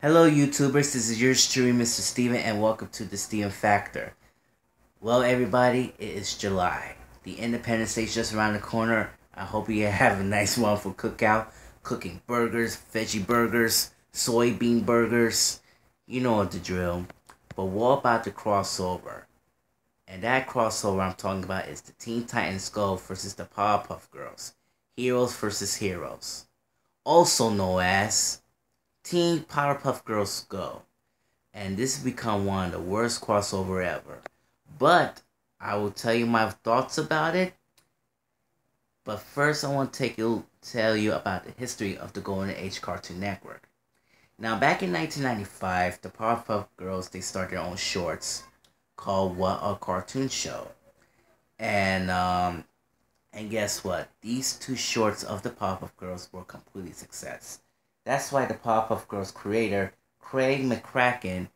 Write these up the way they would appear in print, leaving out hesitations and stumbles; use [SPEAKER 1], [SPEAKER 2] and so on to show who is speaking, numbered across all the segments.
[SPEAKER 1] Hello, YouTubers. This is yours truly, Mr. Steven, and welcome to the Steven Factor. Well, everybody, it is July. The Independence Day is just around the corner. I hope you have a nice, wonderful cookout. Cooking burgers, veggie burgers, soybean burgers. You know what the drill. But what about the crossover? And that crossover I'm talking about is the Teen Titans Go versus the Powerpuff Girls. Heroes versus Heroes. Also known as Teen Powerpuff Girls Go. And this has become one of the worst crossover ever. But I will tell you my thoughts about it. But first I want to tell you about the history of the Golden Age Cartoon Network. Now back in 1995, the Powerpuff Girls, they started their own shorts called What a Cartoon Show. And guess what? These two shorts of the Powerpuff Girls were completely success. That's why the Powerpuff Girls creator, Craig McCracken,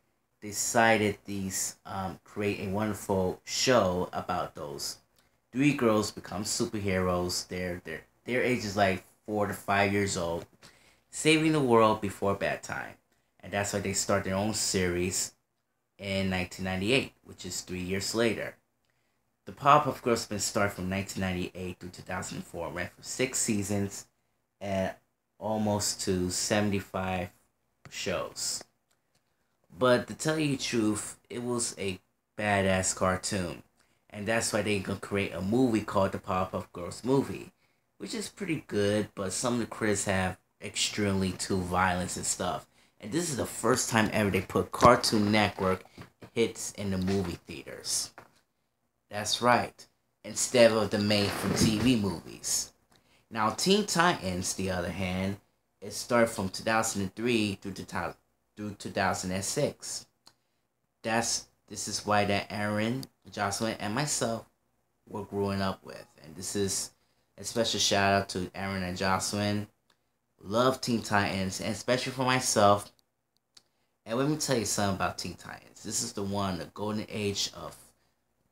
[SPEAKER 1] decided these create a wonderful show about those three girls become superheroes. Their age is like 4 to 5 years old, saving the world before bedtime. And that's why they start their own series in 1998, which is 3 years later. The Powerpuff Girls been started from 1998 through 2004, ran for 6 seasons and almost to 75 shows. But to tell you the truth, it was a badass cartoon. And that's why they're going to create a movie called the Powerpuff Girls movie, which is pretty good, but some of the critics have extremely too violence and stuff. And this is the first time ever they put Cartoon Network hits in the movie theaters. That's right, instead of the made-for-TV movies. Now, Teen Titans, the other hand, it started from 2003 through 2006. This is why that Aaron, Jocelyn, and myself were growing up with. And this is a special shout out to Aaron and Jocelyn. Love Teen Titans, and especially for myself. And let me tell you something about Teen Titans. This is the golden age of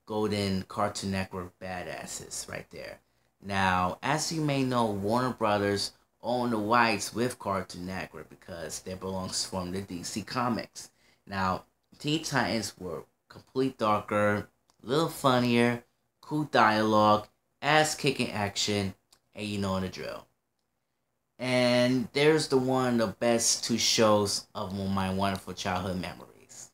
[SPEAKER 1] Golden Cartoon Network badasses right there. Now, as you may know, Warner Brothers own the rights with Cartoon Network because they belongs from the DC Comics. Now, Teen Titans were complete darker, a little funnier, cool dialogue, ass-kicking action, and you know the drill. And there's one of the best two shows of my wonderful childhood memories.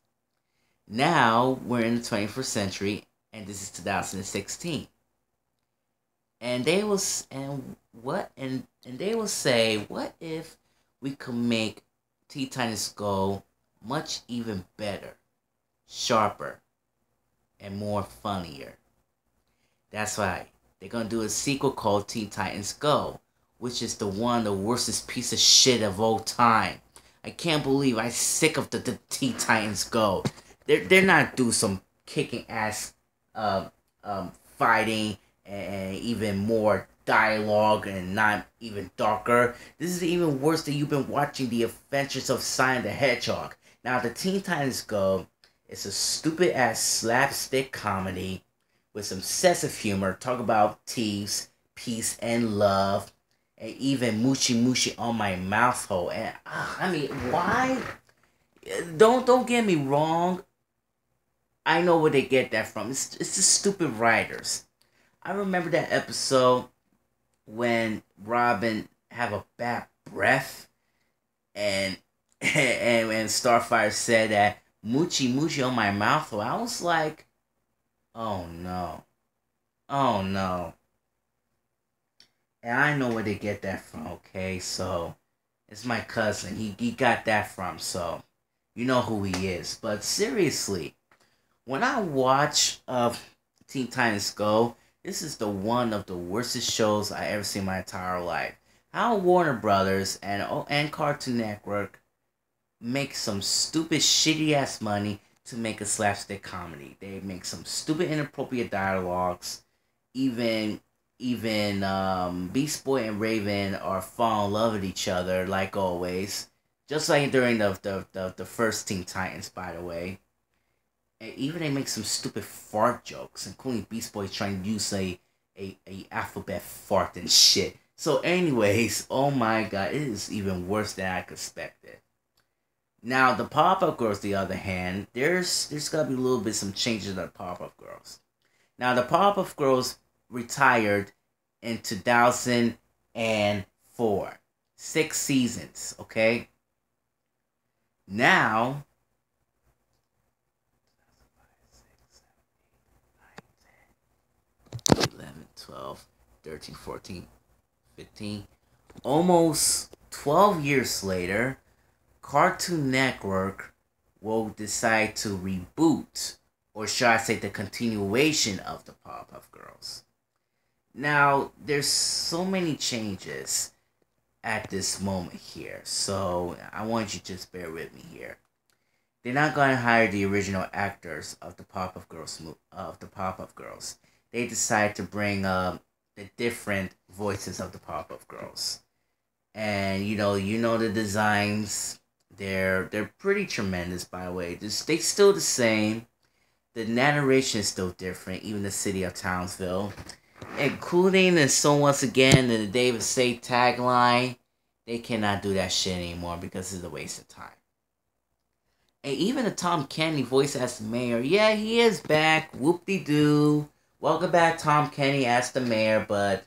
[SPEAKER 1] Now, we're in the 21st century, and this is 2016. And they will say, what if we could make Teen Titans Go much even better, sharper, and more funnier? That's right. They're gonna do a sequel called Teen Titans Go, which is the worstest piece of shit of all time. I can't believe I'm sick of the Teen Titans Go. They're not doing some kicking ass fighting and even more dialogue and not even darker. This is even worse than you've been watching The Adventures of Sonic the Hedgehog. Now, the Teen Titans Go is a stupid ass slapstick comedy with some sense of humor. Talk about thieves, peace, and love, and even mushy mushy on my mouth hole. And I mean, why? Don't get me wrong. I know where they get that from. It's the stupid writers. I remember that episode when Robin have a bad breath, and when Starfire said that "moochie moochie on my mouth," hole. I was like, "Oh no, oh no!" And I know where they get that from. Okay, so it's my cousin. He got that from. So you know who he is. But seriously, when I watch Teen Titans Go, this is one of the worstest shows I ever seen in my entire life. How Warner Brothers and Cartoon Network make some stupid shitty ass money to make a slapstick comedy. They make some stupid inappropriate dialogues. Even Beast Boy and Raven are fall in love with each other like always. Just like during the first Teen Titans, by the way. And even they make some stupid fart jokes, including Beast Boy trying to use a alphabet fart and shit. So anyways, oh my god, it is even worse than I expected. Now the Powerpuff Girls, the other hand, there's gotta be a little bit some changes to the Powerpuff Girls. Now the Powerpuff Girls retired in 2004, 6 seasons. Okay. Now 11, 12, 13, 14, 15, almost 12 years later, Cartoon Network will decide to reboot, or should I say the continuation of the Powerpuff Girls. Now, there's so many changes at this moment here, so I want you to just bear with me here. They're not going to hire the original actors of the Powerpuff Girls. They decided to bring the different voices of the Powerpuff Girls, and you know the designs. They're pretty tremendous, by the way. They still the same. The narration is still different, even the city of Townsville, including and so once again the David Say tagline. They cannot do that shit anymore because it's a waste of time. And even the Tom Kenny voice as the mayor, yeah, he is back. Whoop de doo. Welcome back, Tom Kenny as the mayor, but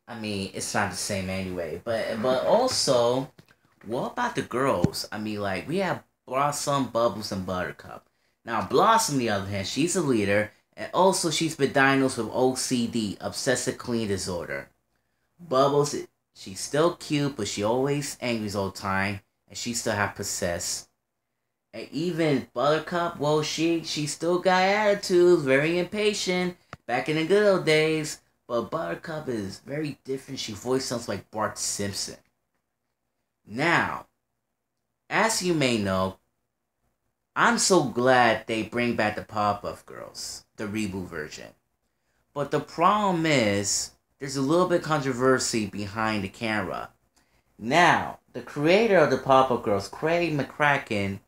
[SPEAKER 1] I mean, it's not the same anyway. But also, what about the girls? I mean, like, we have Blossom, Bubbles, and Buttercup. Now, Blossom, on the other hand, she's a leader, and also she's been diagnosed with OCD, obsessive clean disorder. Bubbles, she's still cute, but she always angry all the time, and she still have possessed. And even Buttercup, well, she still got attitudes, very impatient, back in the good old days. But Buttercup is very different. She voice sounds like Bart Simpson. Now, as you may know, I'm so glad they bring back the Powerpuff Girls, the reboot version. But the problem is, there's a little bit of controversy behind the camera. Now, the creator of the Powerpuff Girls, Craig McCracken,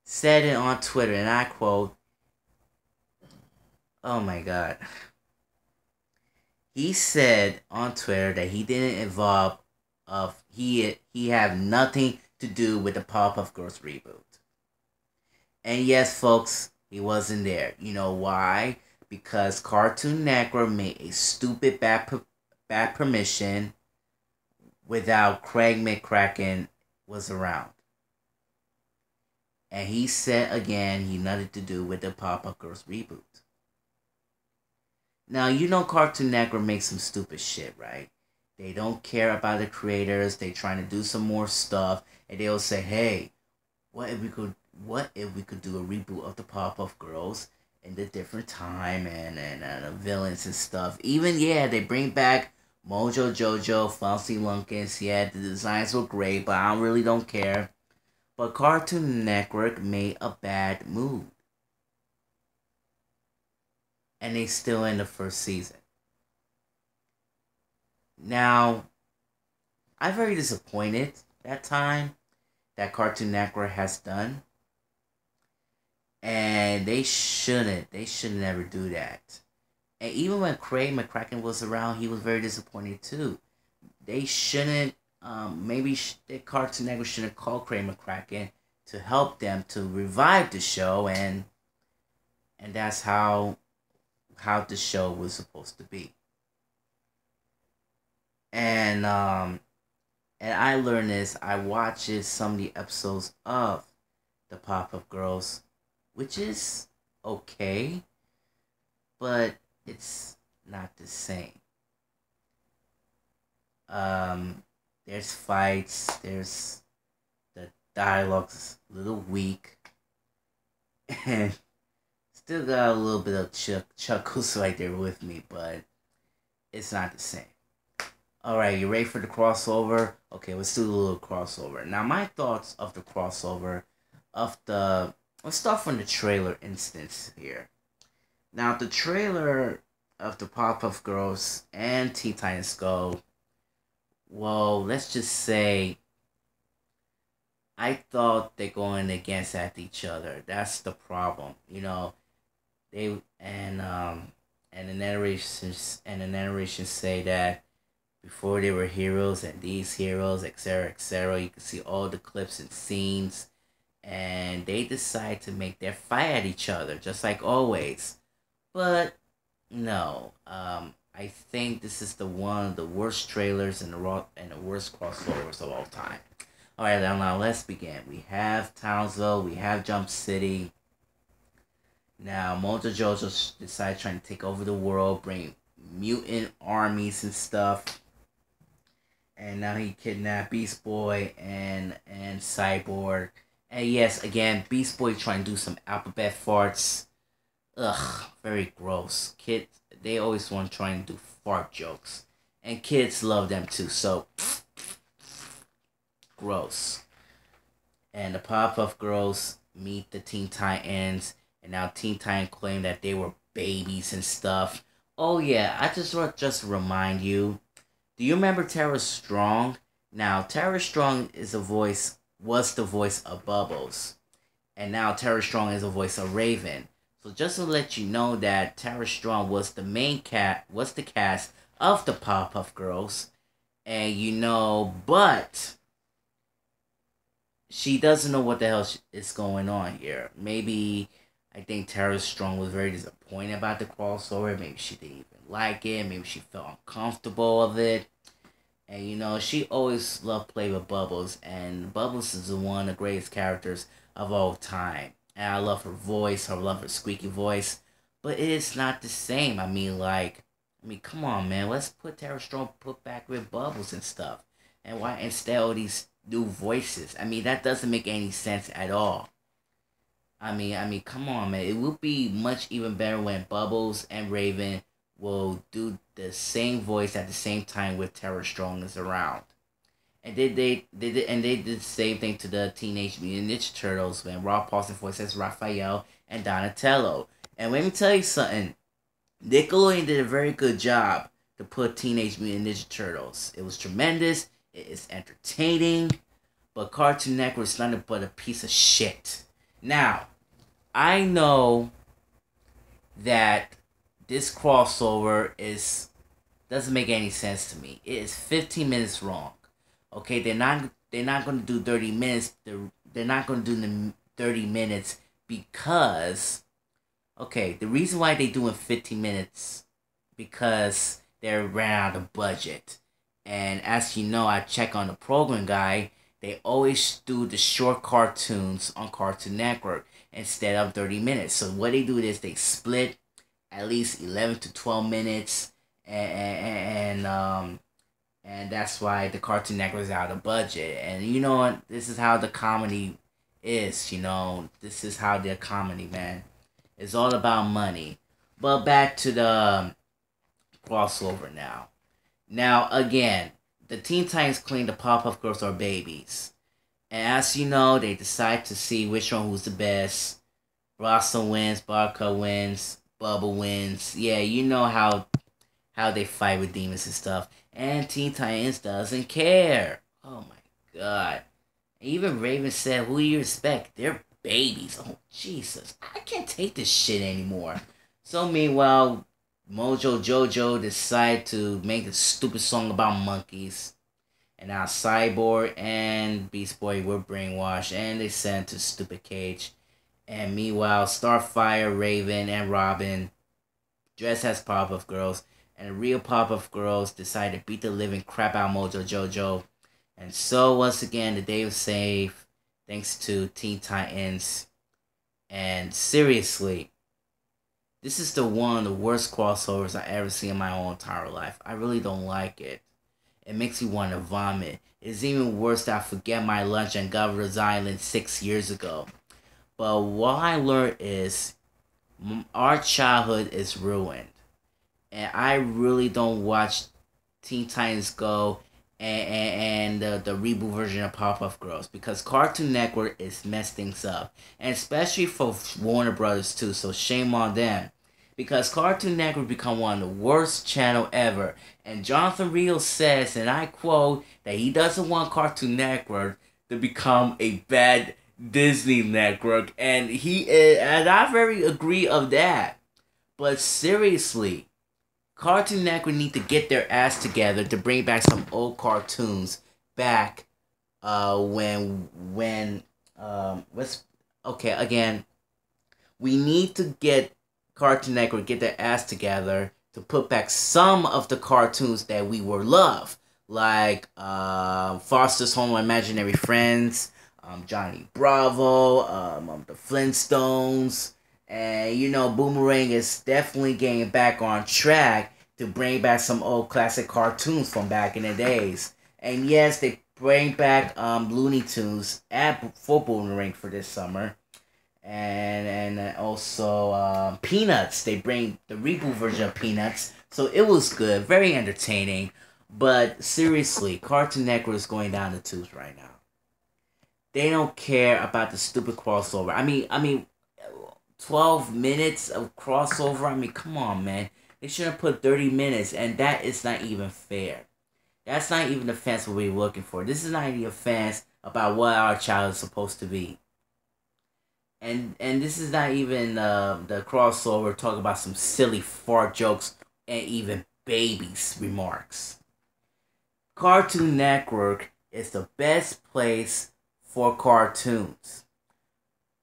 [SPEAKER 1] said it on Twitter, and I quote, oh my god. He said on Twitter that he didn't involve he have nothing to do with the Powerpuff Girls reboot. And yes, folks, he wasn't there. You know why? Because Cartoon Network made a stupid bad permission without Craig McCracken was around. And he said again he nothing to do with the Powerpuff Girls reboot. Now, you know Cartoon Network makes some stupid shit, right? They don't care about the creators. They trying to do some more stuff, and they'll say, "Hey, what if we could do a reboot of the Powerpuff Girls in the different time and the villains and stuff?" Even they bring back Mojo Jojo, Fancy Lunkins. Yeah, the designs were great, but I really don't care. But Cartoon Network made a bad move. And they still in the first season. Now, I'm very disappointed that time that Cartoon Network has done. And they shouldn't never do that. And even when Craig McCracken was around, he was very disappointed too. They shouldn't, maybe the Cartoon Network shouldn't call Craig McCracken to help them to revive the show, and that's how the show was supposed to be. And I learned this. I watched some of the episodes of the Pop-Up Girls, which is okay, but it's not the same. There's fights. There's the dialogue's a little weak, and still got a little bit of chuckles right there with me, but it's not the same. Alright, you ready for the crossover? Okay, let's do a little crossover. Now, my thoughts of the crossover of the... Let's start from the trailer instance here. Now, the trailer of the Powerpuff Girls and Teen Titans Go, well, let's just say I thought they're going against at each other. That's the problem. You know, they and the narrations say that before they were heroes and these heroes, etc., etc. You can see all the clips and scenes, and they decide to make their fight at each other, just like always. But no, I think this is the one of the worst trailers and the worst crossovers of all time. All right, now let's begin. We have Townsville, we have Jump City. Now Mojo Jojo decided trying to take over the world, bring mutant armies and stuff, and now he kidnapped Beast Boy and Cyborg. And yes, again, Beast Boy trying to do some alphabet farts. Ugh, very gross. Kids, they always want to try and do fart jokes, and kids love them too. So gross. And the Powerpuff Girls meet the Teen Titans, and now Teen Titans claim that they were babies and stuff. Oh yeah, I just want to remind you. Do you remember Tara Strong? Now Tara Strong was the voice of Bubbles, and now Tara Strong is the voice of Raven. So just to let you know that Tara Strong was the was the cast of the Powerpuff Girls, and but she doesn't know what the hell is going on here. Maybe I think Tara Strong was very disappointed about the crossover. Maybe she didn't even like it. Maybe she felt uncomfortable of it. And she always loved play with Bubbles, and Bubbles is one of the greatest characters of all time. And I love her voice, I love her squeaky voice, but it is not the same. Come on, man. Let's put Tara Strong put back with Bubbles and stuff. And why instead of these new voices? That doesn't make any sense at all. Come on, man. It would be much even better when Bubbles and Raven will do the same voice at the same time with Tara Strong is around. And they did the same thing to the Teenage Mutant Ninja Turtles when Rob Paulson voices Raphael and Donatello. And let me tell you something. Nickelodeon did a very good job to put Teenage Mutant Ninja Turtles. It was tremendous. It is entertaining. But Cartoon Network is nothing but a piece of shit. Now, I know that this crossover doesn't make any sense to me. It is 15 minutes long. Okay, they're not going to do 30 minutes. They're not going to do the 30 minutes because the reason why they're doing 15 minutes because they ran out of budget. And as you know, I check on the program guide. They always do the short cartoons on Cartoon Network instead of 30 minutes. So what they do is they split at least 11 to 12 minutes, and that's why the Cartoon Network is out of budget. And you know what? This is how the comedy is. This is how the comedy, man. It's all about money. But back to the crossover now. Now again, the Teen Titans claim the Powerpuff Girls are babies, and as you know, they decide to see which one who's the best. Blossom wins, Barca wins, Bubble wins. Yeah, you know how they fight with demons and stuff. And Teen Titans doesn't care. Oh my god. Even Raven said, who do you respect? They're babies. Oh, Jesus. I can't take this shit anymore. So meanwhile, Mojo Jojo decide to make a stupid song about monkeys. And now Cyborg and Beast Boy were brainwashed and they sent to stupid cage. And meanwhile, Starfire, Raven, and Robin dressed as Powerpuff Girls. And the real Powerpuff Girls decide to beat the living crap out of Mojo Jojo. And so, once again, the day was saved thanks to Teen Titans. And seriously, this is one of the worst crossovers I ever seen in my whole entire life. I really don't like it. It makes me want to vomit. It's even worse that I forget my lunch on Governor's Island 6 years ago. But what I learned is our childhood is ruined. And I really don't watch Teen Titans Go and the reboot version of Powerpuff Girls because Cartoon Network is messed things up. And especially for Warner Brothers too, so shame on them. Because Cartoon Network become one of the worst channel ever. And Jonathan Rios says, and I quote, that he doesn't want Cartoon Network to become a bad Disney network. And and I very agree of that. But seriously, Cartoon Network need to get their ass together to bring back some old cartoons back. What's okay again? We need to get Cartoon Network get their ass together to put back some of the cartoons that we were loved, like Foster's Home Imaginary Friends, Johnny Bravo, the Flintstones, and Boomerang is definitely getting back on track to bring back some old classic cartoons from back in the days. And yes, they bring back Looney Tunes at for Boomerang for this summer, and also Peanuts. They bring the reboot version of Peanuts, so it was good, very entertaining. But seriously, Cartoon Network is going down the tubes right now. They don't care about the stupid crossover. I mean, 12 minutes of crossover. I mean, come on, man. They should have put 30 minutes, and that is not even fair. That's not even the fans what we're looking for. This is not even fans about what our child is supposed to be. And this is not even the crossover talking about some silly fart jokes and even babies remarks. Cartoon Network is the best place for cartoons.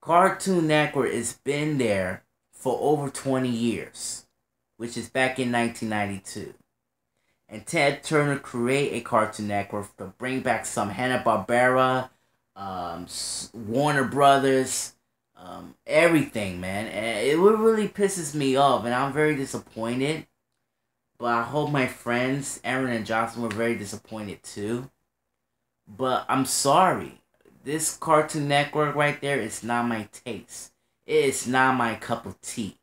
[SPEAKER 1] Cartoon Network has been there for over 20 years, which is back in 1992. And Ted Turner created a Cartoon Network to bring back some Hanna-Barbera, Warner Brothers, everything, man. And it really pisses me off, and I'm very disappointed. But I hope my friends, Aaron and Jocelyn, were very disappointed too. But I'm sorry. This Cartoon Network right there is not my taste. It is not my cup of tea.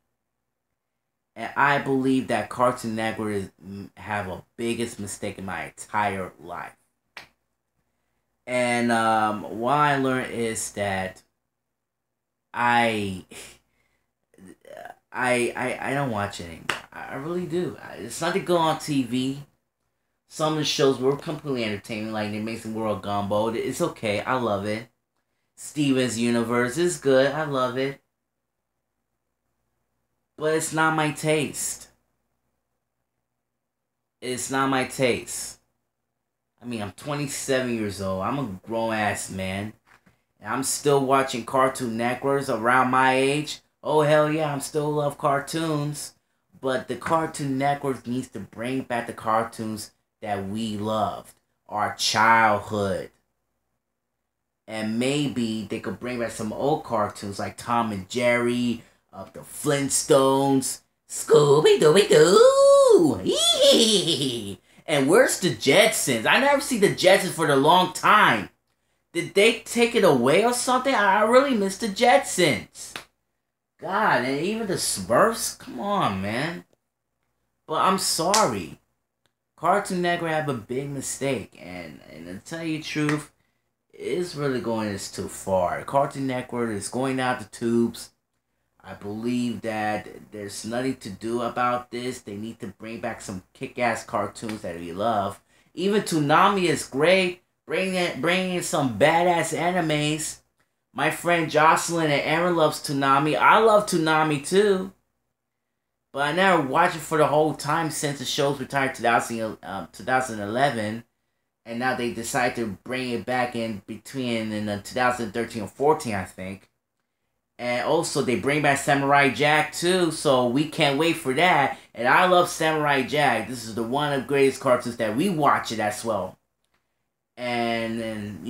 [SPEAKER 1] And I believe that Cartoon Network is have a biggest mistake in my entire life. And what I learned is that I I don't watch it anymore. I really do. It's not to go on TV. Some of the shows were completely entertaining, like The Amazing World Gumball. It's okay. I love it. Steven's Universe is good. I love it. But it's not my taste. It's not my taste. I mean, I'm 27 years old. I'm a grown ass man. And I'm still watching Cartoon Networks around my age. Oh, hell yeah, I'm still love cartoons. But the Cartoon Network needs to bring back the cartoons that we loved. Our childhood. And maybe they could bring back some old cartoons like Tom and Jerry, the Flintstones, Scooby-Dooby-Doo. And where's the Jetsons? I never see the Jetsons for a long time. Did they take it away or something? I really miss the Jetsons. God, and even the Smurfs? Come on, man. But I'm sorry. Cartoon Network have a big mistake. And to tell you the truth, it's really going this too far. Cartoon Network is going out the tubes. I believe that there's nothing to do about this. They need to bring back some kick-ass cartoons that we love. Even Toonami is great. Bring in some badass animes. My friend Jocelyn and Aaron loves Toonami. I love Toonami too. But I never watched it for the whole time since the show's retired 2011. And now they decide to bring it back in between in 2013 or 14, I think. And also, they bring back Samurai Jack, too. So, we can't wait for that. And I love Samurai Jack. This is the one of the greatest cartoons that we watch it as well. And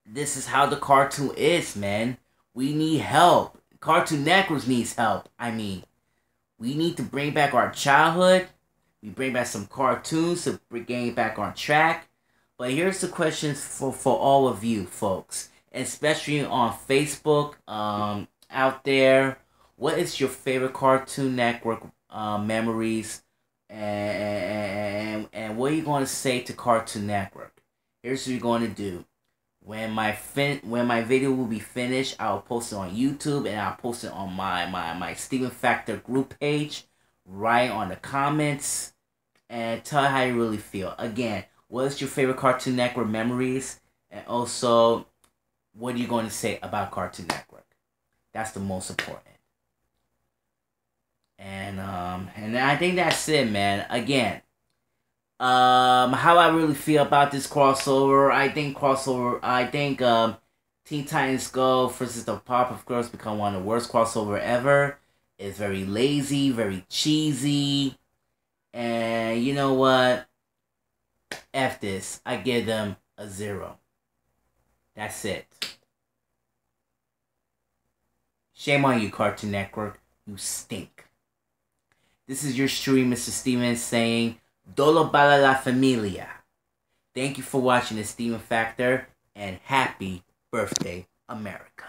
[SPEAKER 1] this is how the cartoon is, man. We need help. Cartoon Network needs help. I mean, we need to bring back our childhood. We bring back some cartoons to bring it back on track. But here's the questions for all of you folks. Especially on Facebook, out there. What is your favorite Cartoon Network memories? And what are you going to say to Cartoon Network? Here's what you're going to do. When my video will be finished, I'll post it on YouTube and I'll post it on my Steven Factor group page. Write on the comments and tell how you really feel. Again, what is your favorite Cartoon Network memories? And also, what are you going to say about Cartoon Network? That's the most important. And I think that's it, man. Again, how I really feel about this crossover. I think Teen Titans Go versus the Powerpuff Girls become one of the worst crossover ever. It's very lazy, very cheesy, and you know what? F this. I give them a 0. That's it. Shame on you, Cartoon Network. You stink. This is your stream, Mr. Stevens, saying Dolo para la familia. Thank you for watching the Steven Factor, and happy birthday, America.